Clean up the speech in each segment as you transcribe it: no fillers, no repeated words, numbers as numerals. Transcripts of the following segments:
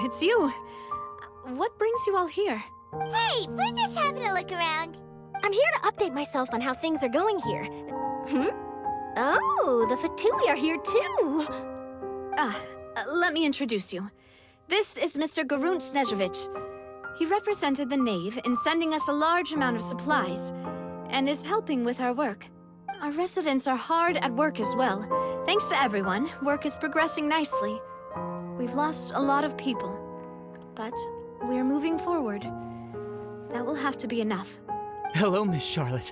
it's you. What brings you all here? Hey, we're just having a look around. I'm here to update myself on how things are going here. Oh, the Fatui are here too! Let me introduce you. This is Mr. Garunt Snežević. He represented the Knave in sending us a large amount of supplies, and is helping with our work. Our residents are hard at work as well. Thanks to everyone, work is progressing nicely. We've lost a lot of people, but we're moving forward. That will have to be enough. Hello, Miss Charlotte.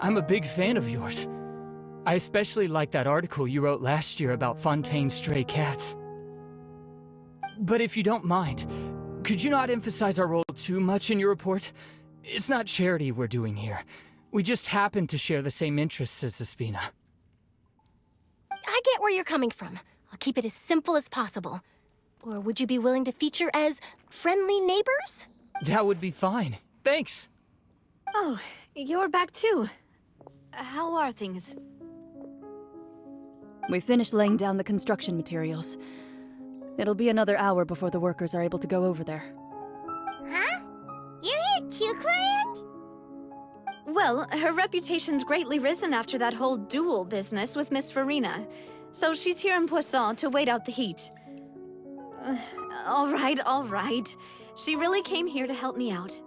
I'm a big fan of yours. I especially like that article you wrote last year about Fontaine's stray cats. But if you don't mind, could you not emphasize our role too much in your report? It's not charity we're doing here. We just happen to share the same interests as the Spina. I get where you're coming from. I'll keep it as simple as possible. Or would you be willing to feature as friendly neighbors? That would be fine. Thanks. Oh, you're back too. How are things? We finished laying down the construction materials. It'll be another hour before the workers are able to go over there. Huh? You're here too, Clorand? Well, her reputation's greatly risen after that whole duel business with Miss Farina, so she's here in Poisson to wait out the heat. All right. She really came here to help me out.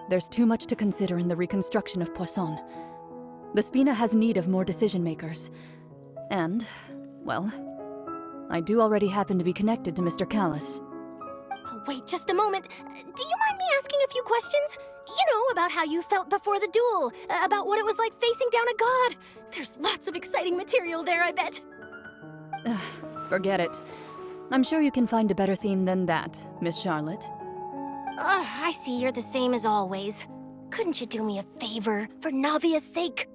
There's too much to consider in the reconstruction of Poisson. The Spina has need of more decision-makers. And, well, I do already happen to be connected to Mr. Callis. Oh, wait just a moment. Do you mind me asking a few questions? You know, about how you felt before the duel, about what it was like facing down a god. There's lots of exciting material there, I bet. Forget it. I'm sure you can find a better theme than that, Miss Charlotte. I see you're the same as always. Couldn't you do me a favor, for Navia's sake?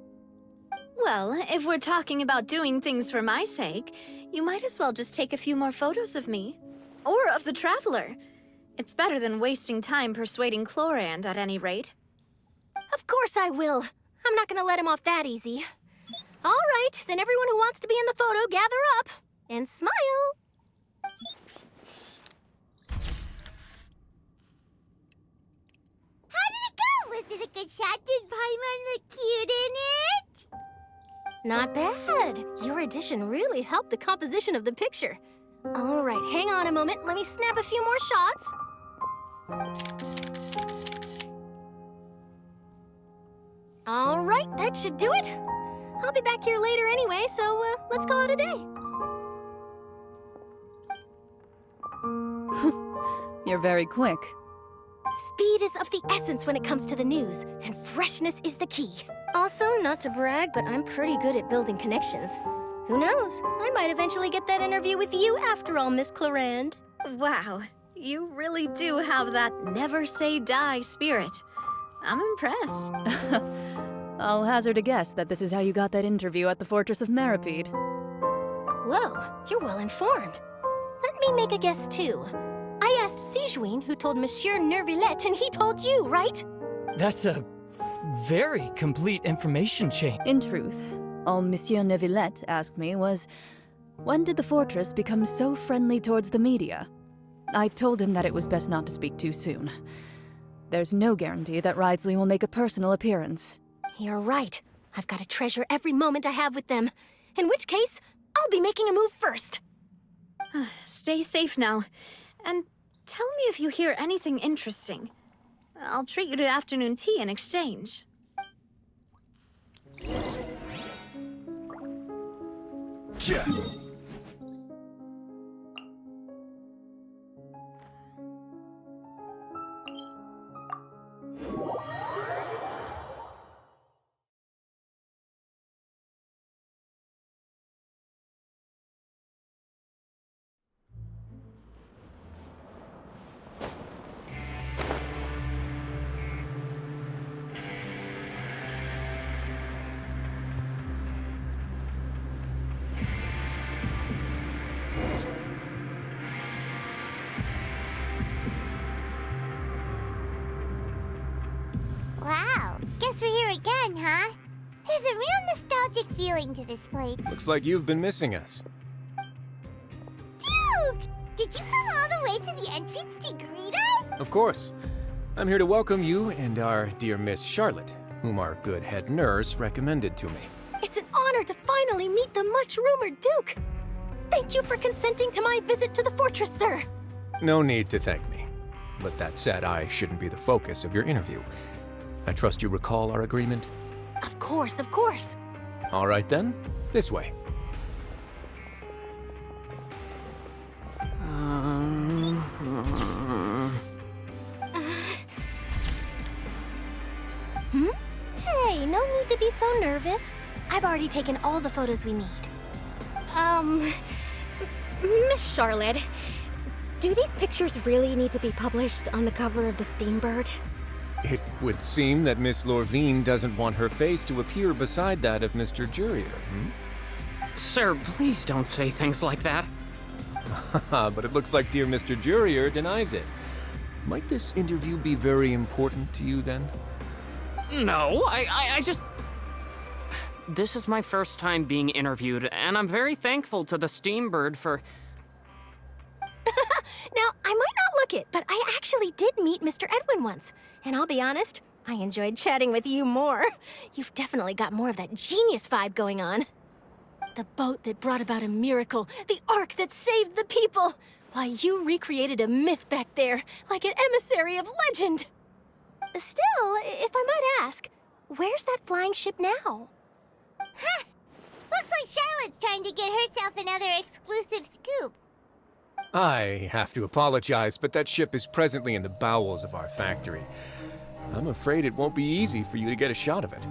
Well, if we're talking about doing things for my sake, you might as well just take a few more photos of me. Or of the Traveler. It's better than wasting time persuading Clorand, at any rate. Of course I will. I'm not gonna let him off that easy. All right, then everyone who wants to be in the photo, gather up. And smile. How did it go? Was it a good shot? Did Paimon look cute in it? Not bad. Your addition really helped the composition of the picture. All right, hang on a moment. Let me snap a few more shots. All right, that should do it. I'll be back here later anyway, so let's call it a day. You're very quick. Speed is of the essence when it comes to the news, and freshness is the key. Also, not to brag, but I'm pretty good at building connections. Who knows? I might eventually get that interview with you after all, Miss Clorand. Wow, you really do have that never say die spirit. I'm impressed. I'll hazard a guess that this is how you got that interview at the Fortress of Meripede. Whoa, you're well informed. Let me make a guess too. I asked Sijuin who told Monsieur Nervillet, and he told you, right? That's a very complete information chain. In truth, all Monsieur Neuvillette asked me was, when did the fortress become so friendly towards the media? I told him that it was best not to speak too soon. There's no guarantee that Ridesley will make a personal appearance. You're right. I've got to treasure every moment I have with them. In which case, I'll be making a move first. Stay safe now. And tell me if you hear anything interesting. I'll treat you to afternoon tea in exchange. Yeah. Wow, guess we're here again, huh? There's a real nostalgic feeling to this place. Looks like you've been missing us. Duke! Did you come all the way to the entrance to greet us? Of course. I'm here to welcome you and our dear Miss Charlotte, whom our good head nurse recommended to me. It's an honor to finally meet the much-rumored Duke. Thank you for consenting to my visit to the fortress, sir. No need to thank me. But that said, I shouldn't be the focus of your interview. I trust you recall our agreement? Of course, of course. All right then, this way. Hey, no need to be so nervous. I've already taken all the photos we need. Miss Charlotte, do these pictures really need to be published on the cover of the Steambird? It would seem that Miss Lorvine doesn't want her face to appear beside that of Mr. Jurier, Sir, please don't say things like that. But it looks like dear Mr. Jurier denies it. Might this interview be very important to you then? No, I just... This is my first time being interviewed, and I'm very thankful to the Steambird for... Now, I might not look it, but I actually did meet Mr. Edwin once. And I'll be honest, I enjoyed chatting with you more. You've definitely got more of that genius vibe going on. The boat that brought about a miracle, the ark that saved the people. Why, you recreated a myth back there, like an emissary of legend. Still, if I might ask, where's that flying ship now? Huh. Looks like Charlotte's trying to get herself another exclusive scoop. I have to apologize, but that ship is presently in the bowels of our factory. I'm afraid it won't be easy for you to get a shot of it.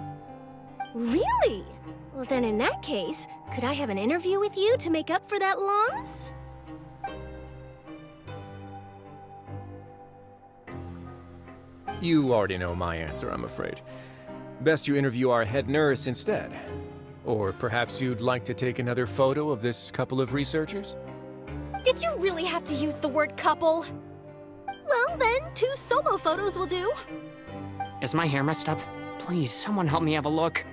Really? Well, then in that case, could I have an interview with you to make up for that loss? You already know my answer, I'm afraid. Best you interview our head nurse instead. Or perhaps you'd like to take another photo of this couple of researchers? Did you really have to use the word couple? Well, then, 2 solo photos will do. Is my hair messed up? Please, someone help me have a look.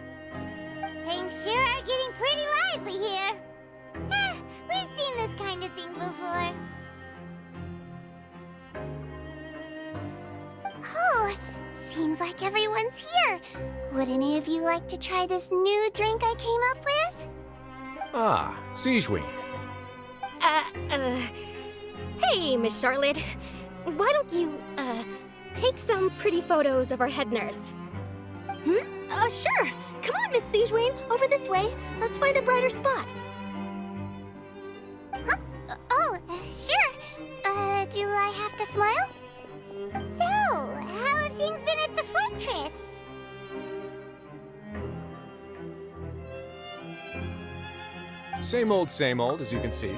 Things sure are getting pretty lively here. We've seen this kind of thing before. Oh, seems like everyone's here. Would any of you like to try this new drink I came up with? Ah, Siegeween. Hey, Miss Charlotte. Why don't you, take some pretty photos of our head nurse? Sure. Come on, Miss Siegeween, over this way. Let's find a brighter spot. Huh? Sure. Do I have to smile? So, how have things been at the fortress? Same old, as you can see.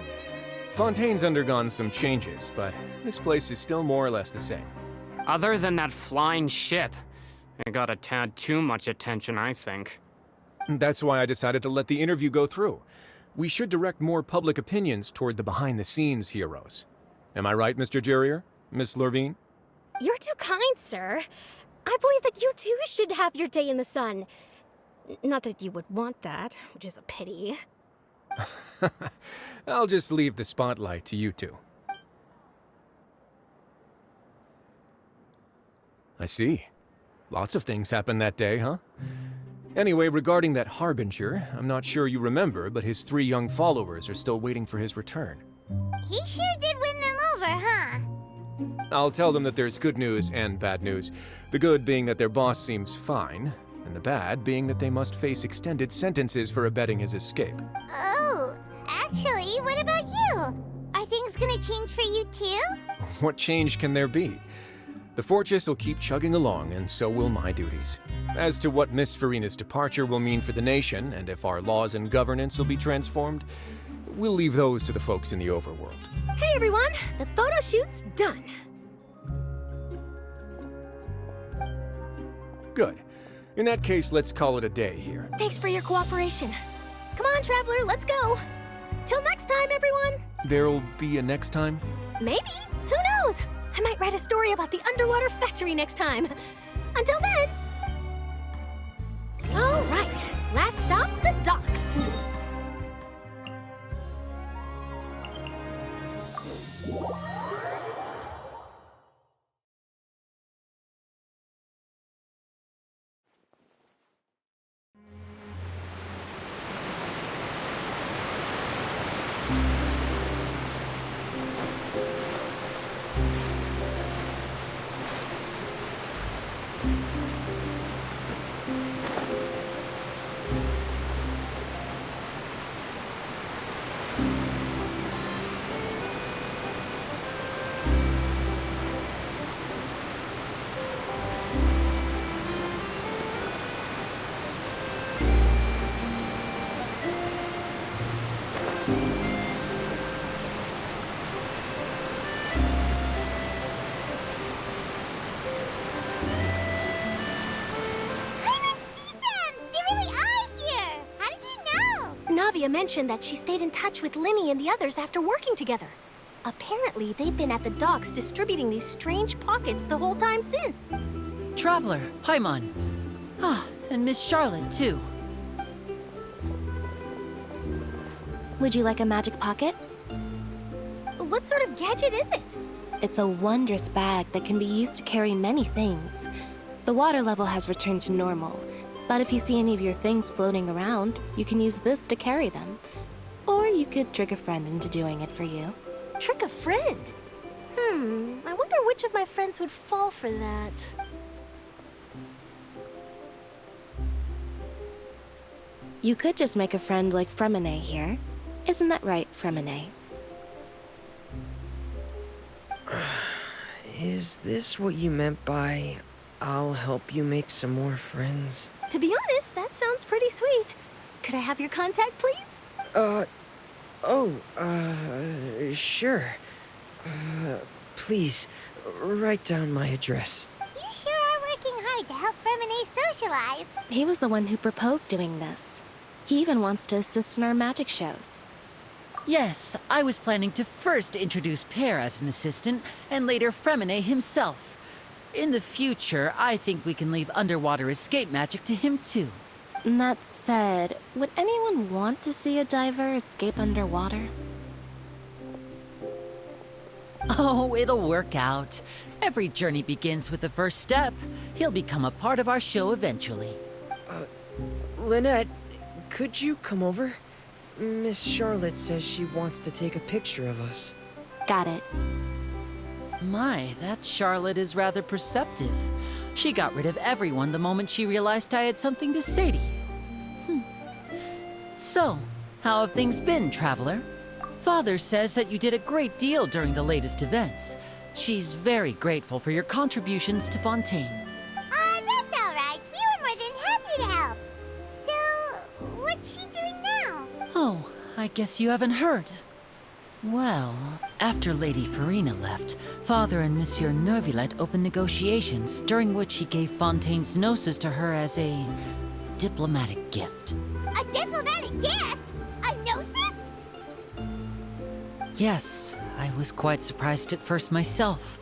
Fontaine's undergone some changes, but this place is still more or less the same. Other than that flying ship, it got a tad too much attention, I think. That's why I decided to let the interview go through. We should direct more public opinions toward the behind-the-scenes heroes. Am I right, Mr. Jurier? Miss Lorvine? You're too kind, sir. I believe that you too should have your day in the sun. Not that you would want that, which is a pity. I'll just leave the spotlight to you two. I see. Lots of things happened that day, huh? Anyway, regarding that Harbinger, I'm not sure you remember, but his 3 young followers are still waiting for his return. He sure did win them over, huh? I'll tell them that there's good news and bad news. The good being that their boss seems fine, and the bad being that they must face extended sentences for abetting his escape. Oh, actually, what about you? Are things gonna change for you too? What change can there be? The fortress will keep chugging along, and so will my duties. As to what Miss Farina's departure will mean for the nation, and if our laws and governance will be transformed, we'll leave those to the folks in the overworld. Hey everyone, the photo shoot's done. Good. In that case, let's call it a day here. Thanks for your cooperation. Come on, Traveler, let's go. Till next time, everyone. There'll be a next time? Maybe. Who knows? I might write a story about the underwater factory next time. Until then. All right, last stop, the docks. Navia mentioned that she stayed in touch with Linny and the others after working together. Apparently, they've been at the docks distributing these strange pockets the whole time since. Traveler, Paimon. Ah, and Miss Charlotte, too. Would you like a magic pocket? What sort of gadget is it? It's a wondrous bag that can be used to carry many things. The water level has returned to normal, but if you see any of your things floating around, you can use this to carry them. Or you could trick a friend into doing it for you. Trick a friend? I wonder which of my friends would fall for that. You could just make a friend like Fremine here. Isn't that right, Fremine? Is this what you meant by, I'll help you make some more friends? To be honest, that sounds pretty sweet. Could I have your contact, please? Sure. Please, write down my address. You sure are working hard to help Fremine socialize. He was the one who proposed doing this. He even wants to assist in our magic shows. Yes, I was planning to first introduce Pear as an assistant, and later Fremine himself. In the future, I think we can leave underwater escape magic to him too. That said, would anyone want to see a diver escape underwater? Oh, it'll work out. Every journey begins with the first step. He'll become a part of our show eventually. Lynette, could you come over? Miss Charlotte says she wants to take a picture of us. Got it. My, that Charlotte is rather perceptive. She got rid of everyone the moment she realized I had something to say to you. So, how have things been, Traveler? Father says that you did a great deal during the latest events. She's very grateful for your contributions to Fontaine. That's all right. We were more than happy to help. So, what's she doing now? Oh, I guess you haven't heard. Well, after Lady Farina left, Father and Monsieur Neuvillette opened negotiations, during which he gave Fontaine's gnosis to her as a diplomatic gift. A diplomatic gift? A gnosis? Yes, I was quite surprised at first myself.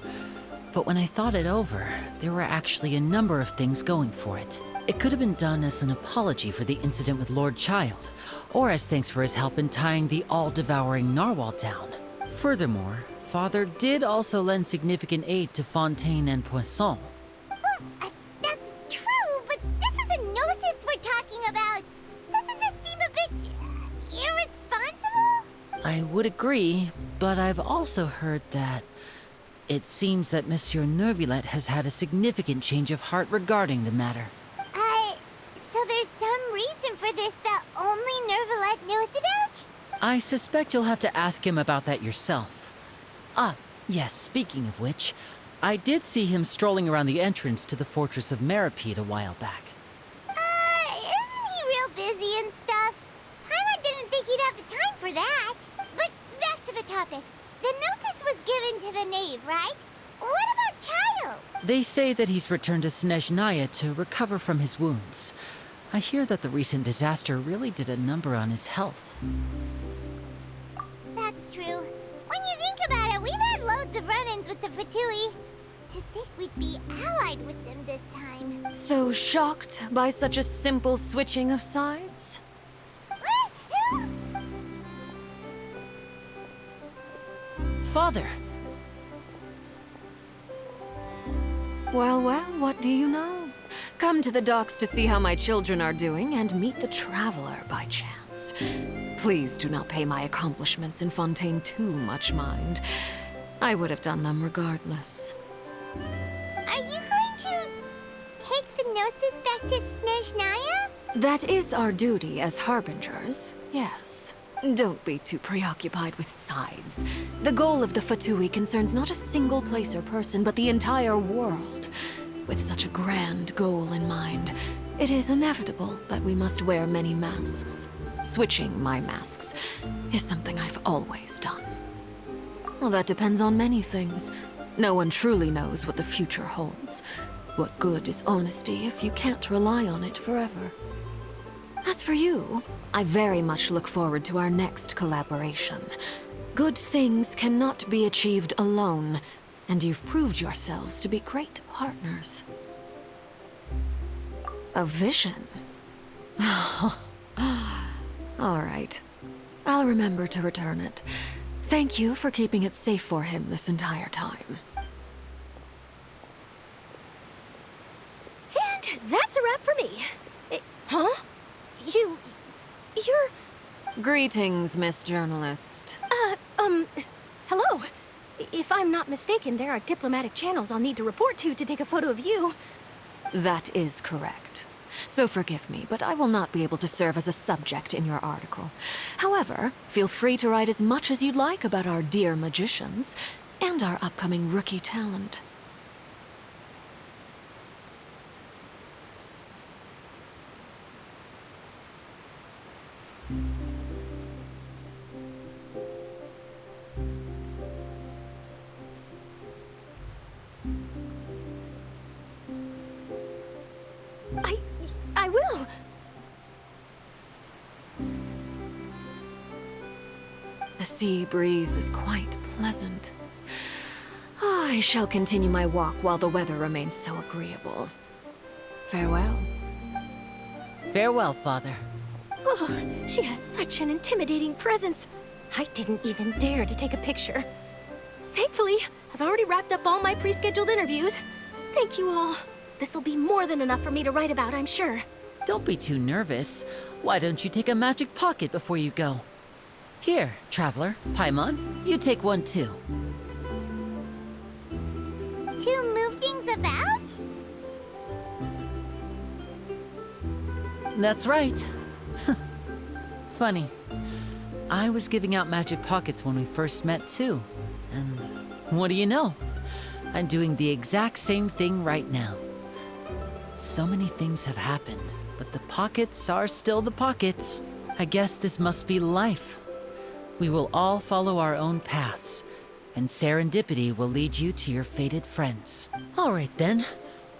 But when I thought it over, there were actually a number of things going for it. It could have been done as an apology for the incident with Lord Child, or as thanks for his help in tying the all-devouring narwhal down. Furthermore, Father did also lend significant aid to Fontaine and Poisson. That's true, but this is a gnosis we're talking about. Doesn't this seem a bit irresponsible? I would agree, but I've also heard that it seems that Monsieur Neuvillette has had a significant change of heart regarding the matter. So there's some reason for this that only Neuvillette knows about? I suspect you'll have to ask him about that yourself. Ah, yes, speaking of which, I did see him strolling around the entrance to the Fortress of Meripede a while back. Isn't he real busy and stuff? Paimon didn't think he'd have the time for that. But back to the topic. The gnosis was given to the knave, right? What about Child? They say that he's returned to Snezhnaya to recover from his wounds. I hear that the recent disaster really did a number on his health. That's true. When you think about it, we've had loads of run-ins with the Fatui. To think we'd be allied with them this time. So shocked by such a simple switching of sides? Father! Well, what do you know? Come to the docks to see how my children are doing and meet the Traveler by chance. Please do not pay my accomplishments in Fontaine too much mind. I would have done them regardless. Are you going to no suspectus Snezhnaya? That is our duty as harbingers, yes. Don't be too preoccupied with sides. The goal of the Fatui concerns not a single place or person, but the entire world. With such a grand goal in mind, it is inevitable that we must wear many masks. Switching my masks is something I've always done. Well, that depends on many things. No one truly knows what the future holds. What good is honesty if you can't rely on it forever? As for you, I very much look forward to our next collaboration. Good things cannot be achieved alone, and you've proved yourselves to be great partners. A vision? All right. I'll remember to return it. Thank you for keeping it safe for him this entire time. And that's a wrap for me. Huh? You're... Greetings, Miss Journalist. Hello. If I'm not mistaken, there are diplomatic channels I'll need to report to take a photo of you. That is correct. So forgive me, but I will not be able to serve as a subject in your article. However, feel free to write as much as you'd like about our dear magicians and our upcoming rookie talent. I will. The sea breeze is quite pleasant. Oh, I shall continue my walk while the weather remains so agreeable. Farewell. Farewell, Father. Oh, she has such an intimidating presence. I didn't even dare to take a picture. Thankfully, I've already wrapped up all my pre-scheduled interviews. Thank you all. This'll be more than enough for me to write about, I'm sure. Don't be too nervous. Why don't you take a magic pocket before you go? Here, Traveler, Paimon, you take one too. To move things about? That's right. Funny. I was giving out magic pockets when we first met too. And what do you know? I'm doing the exact same thing right now. So many things have happened, but the pockets are still the pockets. I guess this must be life. We will all follow our own paths, and serendipity will lead you to your fated friends. All right then.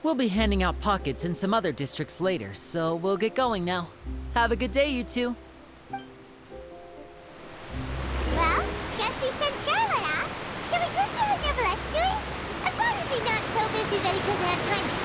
We'll be handing out pockets in some other districts later, so we'll get going now. Have a good day, you two. Well, guess we sent Charlotte off. Shall we go see how Neverlette's doing? As long as he's not so busy that he doesn't have time to